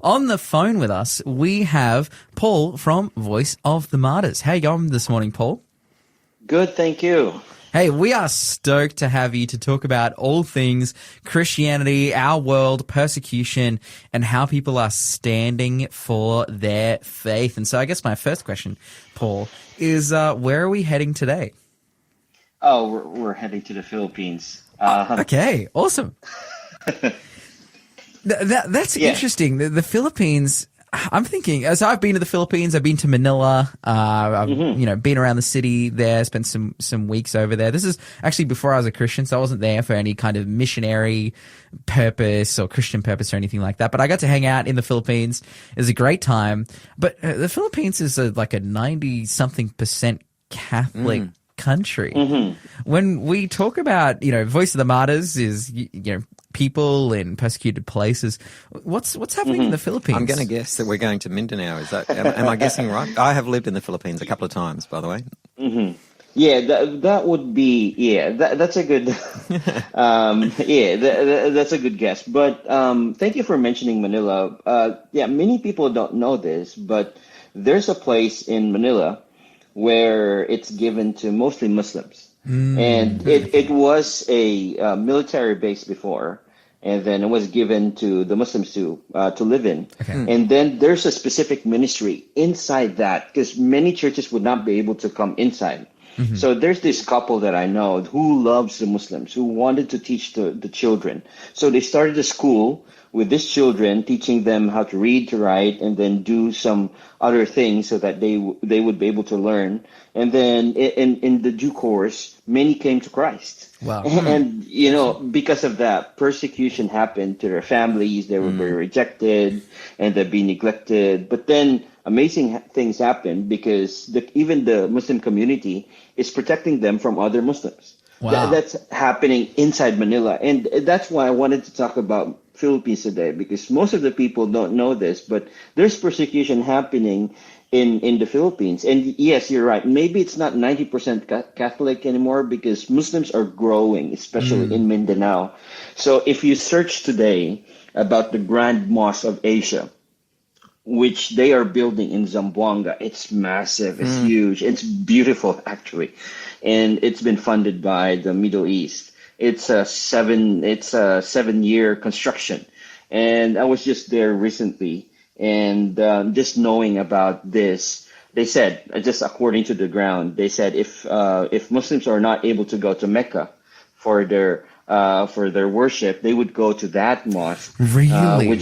on the phone with us, we have Paul from Voice of the Martyrs. How you going this morning, Paul? Good, thank you. Hey, we are stoked to have you to talk about all things Christianity, our world, persecution, and how people are standing for their faith. And so I guess my first question, Paul, is where are we heading today? Oh, we're heading to the Philippines. Okay, awesome. That's interesting. The Philippines... I'm thinking, as I've been to the Philippines, I've been to Manila, I've been around the city there, spent some weeks over there. This is actually before I was a Christian, so I wasn't there for any kind of missionary purpose or Christian purpose or anything like that. But I got to hang out in the Philippines. It was a great time. But the Philippines is like a 90-something% Catholic country. When we talk about, Voice of the Martyrs is, people in persecuted places. What's happening in the Philippines? I'm going to guess that we're going to Mindanao. Is that am I guessing right? I have lived in the Philippines a couple of times, by the way. Yeah, that would be that's a good that's a good guess. But thank you for mentioning Manila. Many people don't know this, but there's a place in Manila where it's given to mostly Muslims. And it was a military base before, and then it was given to the Muslims to live in. And then there's a specific ministry inside that, because many churches would not be able to come inside. So there's this couple that I know who loves the Muslims, who wanted to teach the children. So they started a school with these children, teaching them how to read, to write, and then do some other things so that they would be able to learn. And then in the due course, many came to Christ. Wow. And, because of that, persecution happened to their families. They were very rejected, and they'd be neglected. But then amazing things happened, because even the Muslim community is protecting them from other Muslims. Wow. That's happening inside Manila. And that's why I wanted to talk about Philippines today, because most of the people don't know this, but there's persecution happening in the Philippines. And yes, you're right. Maybe it's not 90% Catholic anymore, because Muslims are growing, especially in Mindanao. So if you search today about the Grand Mosque of Asia, which they are building in Zamboanga, it's massive, it's huge, it's beautiful actually. And it's been funded by the Middle East. It's a 7-year construction. And I was just there recently, and just knowing about this, they said, just according to the ground, they said if Muslims are not able to go to Mecca for their worship, they would go to that mosque, Really?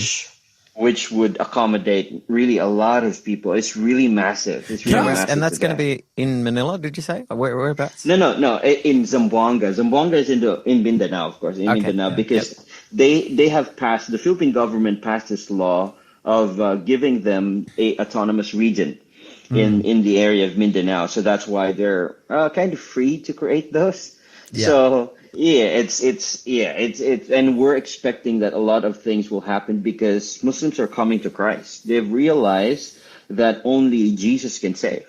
Which would accommodate really a lot of people. It's really massive. It's really massive. And that's going to be in Manila, did you say? Whereabouts? No. In Zamboanga. Zamboanga is in Mindanao, of course, Mindanao, because they have passed, the Philippine government passed this law of giving them a autonomous region in the area of Mindanao. So that's why they're kind of free to create those. Yeah. So it's and we're expecting that a lot of things will happen, because Muslims are coming to Christ. They've realized that only Jesus can save.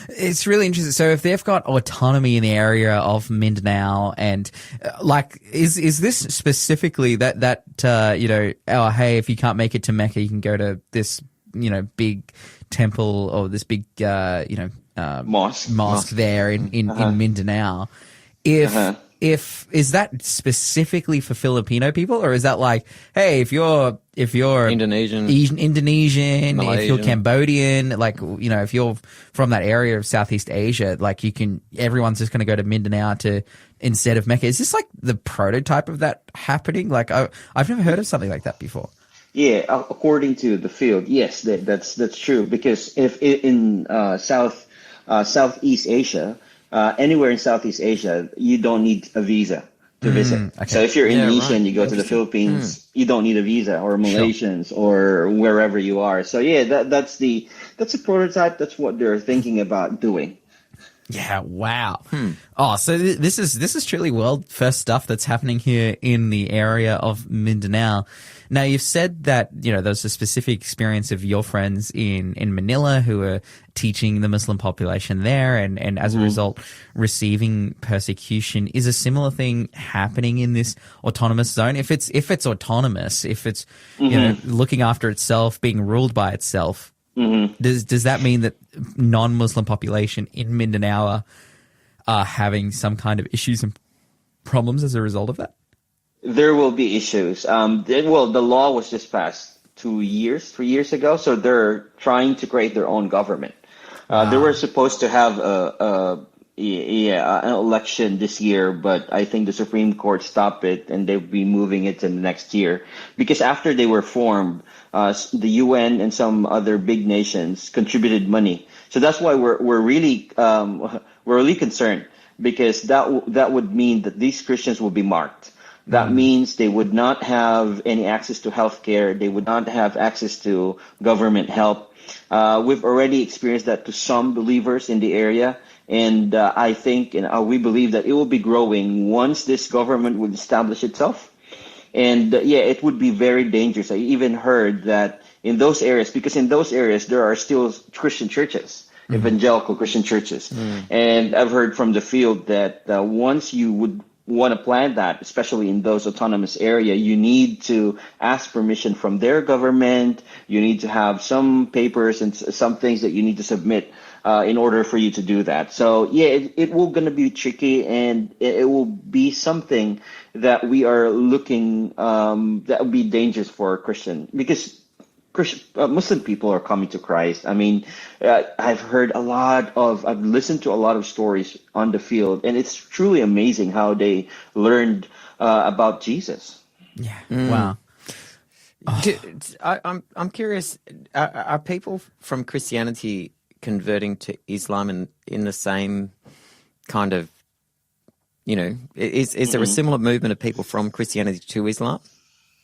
It's really interesting. So if they've got autonomy in the area of Mindanao, and is this specifically that hey, if you can't make it to Mecca, you can go to this big temple or this big mosque there in Mindanao. If is that specifically for Filipino people, or is that like, hey, if you're Indonesian, Malaysian, Malaysian, if you're Cambodian, if you're from that area of Southeast Asia, everyone's just going to go to Mindanao instead of Mecca. Is this like the prototype of that happening? I've never heard of something like that before. Yeah, according to the field, yes, that's true. Because if in Southeast Asia, anywhere in Southeast Asia, you don't need a visa to visit. Okay. So if you're Indonesian, you go to the Philippines, you don't need a visa, or Malaysians, or wherever you are. So yeah, that's a prototype. That's what they're thinking about doing. Yeah, wow. Oh, so this is truly world first stuff that's happening here in the area of Mindanao. Now, you've said that, there's a specific experience of your friends in Manila who are teaching the Muslim population there and as a result receiving persecution. Is a similar thing happening in this autonomous zone? If it's autonomous, if it's looking after itself, being ruled by itself, does that mean that non-Muslim population in Mindanao are having some kind of issues and problems as a result of that? There will be issues. The law was just passed 3 years ago, so they're trying to create their own government. They were supposed to have an election this year, but I think the Supreme Court stopped it, and they'll be moving it to the next year. Because after they were formed, the UN and some other big nations contributed money. So that's why we're really concerned, because that would mean that these Christians will be marked. That means they would not have any access to healthcare. They would not have access to government help. We've already experienced that to some believers in the area. And I think we believe that it will be growing once this government would establish itself. And it would be very dangerous. I even heard that in those areas, because in those areas there are still Christian churches, evangelical Christian churches. And I've heard from the field that once you would want to plan that, especially in those autonomous area, you need to ask permission from their government. You need to have some papers and some things that you need to submit in order for you to do that. So it will going to be tricky, and it will be something that we are looking that will be dangerous for Christian, because Muslim people are coming to Christ. I mean, I've listened to a lot of stories on the field, and it's truly amazing how they learned about Jesus. Yeah. Wow. I'm curious, are people from Christianity converting to Islam in the same kind of, is there a similar movement of people from Christianity to Islam?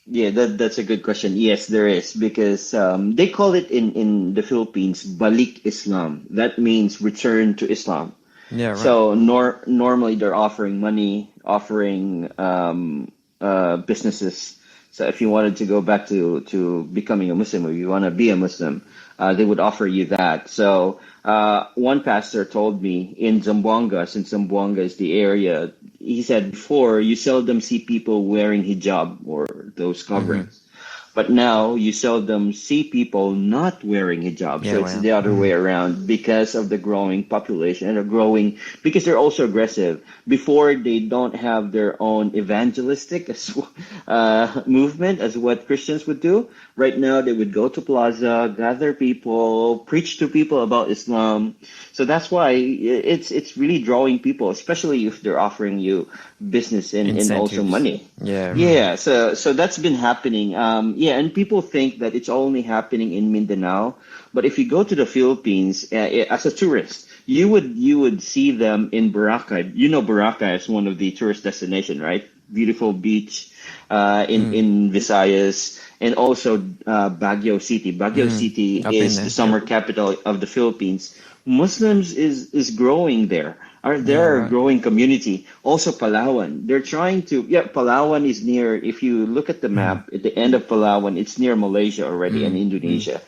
Yeah, that's a good question. Yes, there is, because they call it in the Philippines balik Islam. That means return to Islam. Yeah, right. So normally they're offering money, offering businesses. So if you wanted to go back to becoming a Muslim, or you want to be a Muslim, they would offer you that. So one pastor told me in Zamboanga, since Zamboanga is the area, he said before you seldom see people wearing hijab or those coverings. But now you seldom see people not wearing hijab. So it's the other way around, because of the growing population and because they're also aggressive. Before, they don't have their own evangelistic movement as what Christians would do. Right now, they would go to plaza, gather people, preach to people about Islam. So that's why it's really drawing people, especially if they're offering you business and also money. Yeah. Right. Yeah. So that's been happening. And people think that it's only happening in Mindanao, but if you go to the Philippines as a tourist, you would see them in Boracay. Boracay is one of the tourist destination, right? Beautiful beach in Visayas, and also Baguio City. Baguio City is the summer capital of the Philippines. Muslims is growing there. There are a growing community. Also Palawan. They're trying to, Palawan is near, if you look at the map, at the end of Palawan, it's near Malaysia already and Indonesia.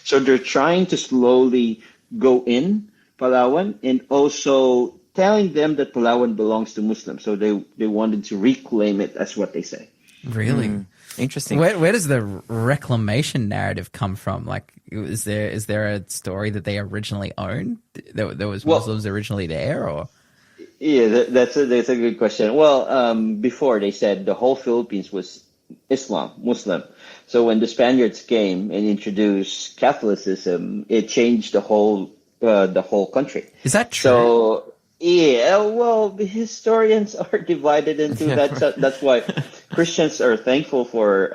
So they're trying to slowly go in Palawan, and also telling them that Palawan belongs to Muslims. So they wanted to reclaim it, as what they say. Really? Interesting. Where does the reclamation narrative come from? Like, is there a story that they originally owned? There was Muslims originally there, or? Yeah, that's a good question. Well, before they said the whole Philippines was Muslim. So when the Spaniards came and introduced Catholicism, it changed the whole country. Is that true? So yeah, well, the historians are divided into that. That's why Christians are thankful for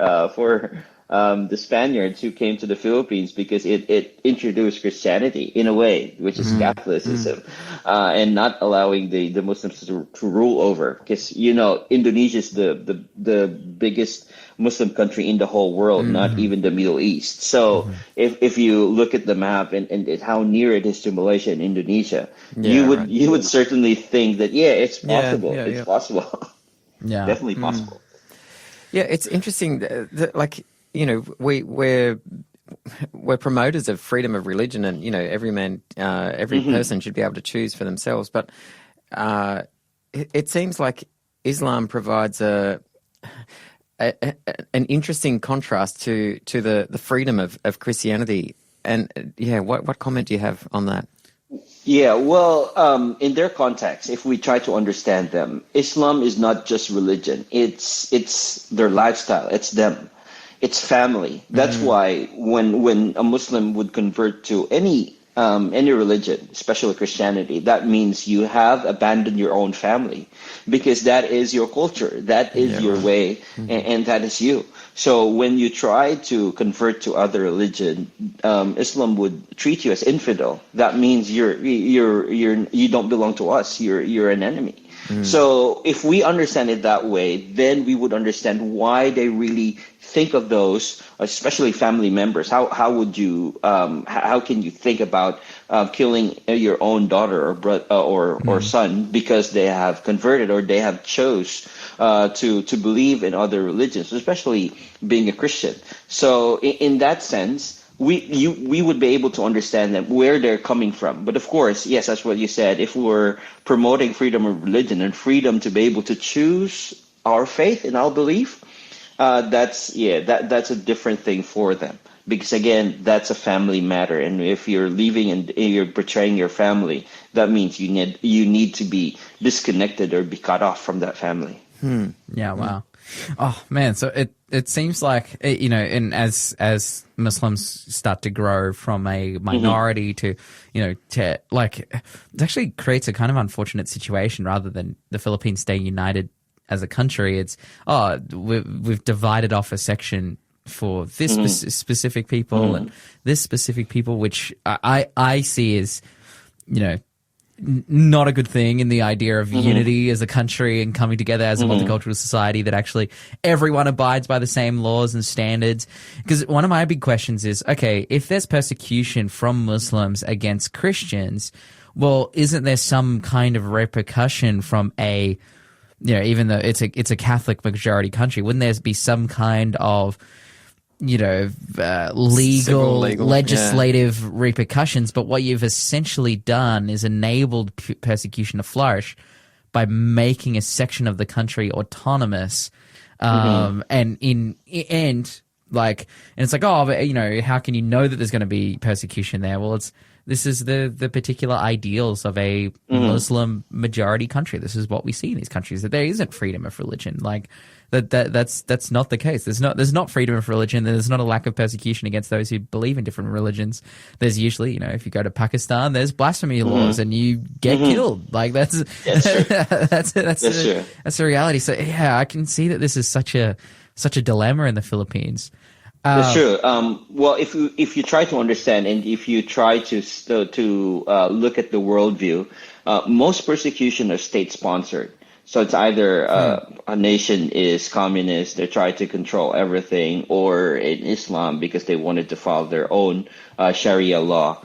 the Spaniards who came to the Philippines, because it introduced Christianity in a way, which is Catholicism, and not allowing the Muslims to rule over. Because Indonesia is the biggest Muslim country in the whole world, not even the Middle East. So if you look at the map and how near it is to Malaysia and Indonesia, you would certainly think that it's possible. It's possible. Yeah. Definitely possible. Yeah, it's interesting. Like, we're promoters of freedom of religion, and every person should be able to choose for themselves. But it seems like Islam provides an interesting contrast to the freedom of Christianity. And what comment do you have on that? Yeah, well, in their context, if we try to understand them, Islam is not just religion. It's their lifestyle. It's them. It's family. That's why when a Muslim would convert to any religion, especially Christianity, that means you have abandoned your own family, because that is your culture, that is your way, and that is you. So when you try to convert to other religion, Islam would treat you as infidel. That means you don't belong to us. You're an enemy. So if we understand it that way, then we would understand why they really think of those, especially family members. How can you think about killing your own daughter or brother or son because they have converted or they have chose to believe in other religions, especially being a Christian? So in that sense, we would be able to understand them, where they're coming from. But of course, yes, that's what you said. If we're promoting freedom of religion and freedom to be able to choose our faith and our belief, that's a different thing for them. Because again, that's a family matter. And if you're leaving and you're betraying your family, that means you need to be disconnected or be cut off from that family. Yeah, wow. Oh man, so it seems like and as Muslims start to grow from a minority to like, it actually creates a kind of unfortunate situation. Rather than the Philippines staying united as a country, it's we've divided off a section for this specific people and this specific people, which I see as not a good thing in the idea of unity as a country and coming together as a multicultural society, that actually everyone abides by the same laws and standards. Because one of my big questions is, okay, if there's persecution from Muslims against Christians, well, isn't there some kind of repercussion from even though it's a Catholic majority country, wouldn't there be some kind of legal, legislative repercussions? But what you've essentially done is enabled persecution to flourish by making a section of the country autonomous. And it's like, how can you know that there's going to be persecution there? Well, this is the particular ideals of a Muslim majority country. This is what we see in these countries, that there isn't freedom of religion. Like that's not the case. There's not freedom of religion. There's not a lack of persecution against those who believe in different religions. There's usually, if you go to Pakistan, there's blasphemy laws and you get killed. Like that's the reality. So yeah, I can see that this is such a dilemma in the Philippines. That's true. Well, if you try to understand and if you try to look at the worldview, most persecution are state sponsored. So it's either a nation is communist, they try to control everything, or in Islam because they wanted to follow their own Sharia law.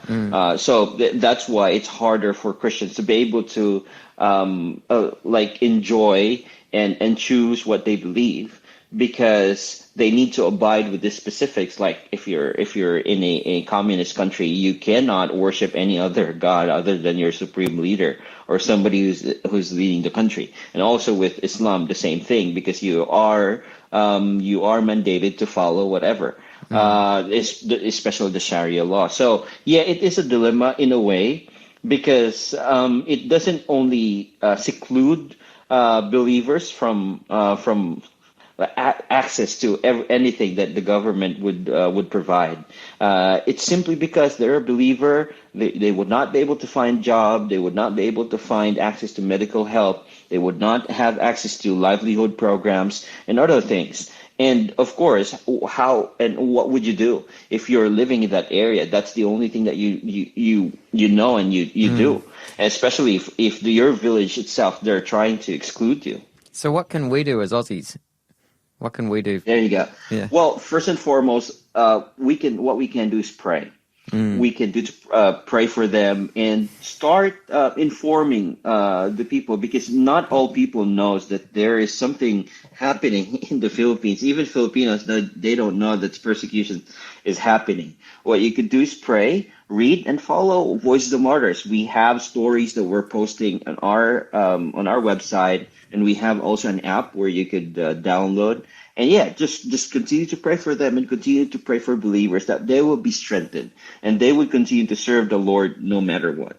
So that's why it's harder for Christians to be able to enjoy and choose what they believe, because they need to abide with the specifics. Like if you're in a communist country, you cannot worship any other god other than your supreme leader or somebody who's leading the country. And also with Islam, the same thing, because you are mandated to follow whatever, especially the Sharia law. So yeah, it is a dilemma in a way, because it doesn't only seclude believers from access to anything that the government would provide. It's simply because they're a believer, they would not be able to find job, they would not be able to find access to medical help, they would not have access to livelihood programs and other things. And of course, how and what would you do if you're living in that area? That's the only thing that you know and you do, and especially if your village itself, they're trying to exclude you. So what can we do as Aussies? What can we do? There you go. Yeah. Well, first and foremost, what we can do is pray. We can do pray for them and start informing the people, because not all people knows that there is something happening in the Philippines. Even Filipinos, they don't know that persecution is happening. What you could do is pray, read, and follow Voice of the Martyrs. We have stories that we're posting on our website, and we have also an app where you could download. And yeah, just continue to pray for them and continue to pray for believers that they will be strengthened and they would continue to serve the Lord no matter what.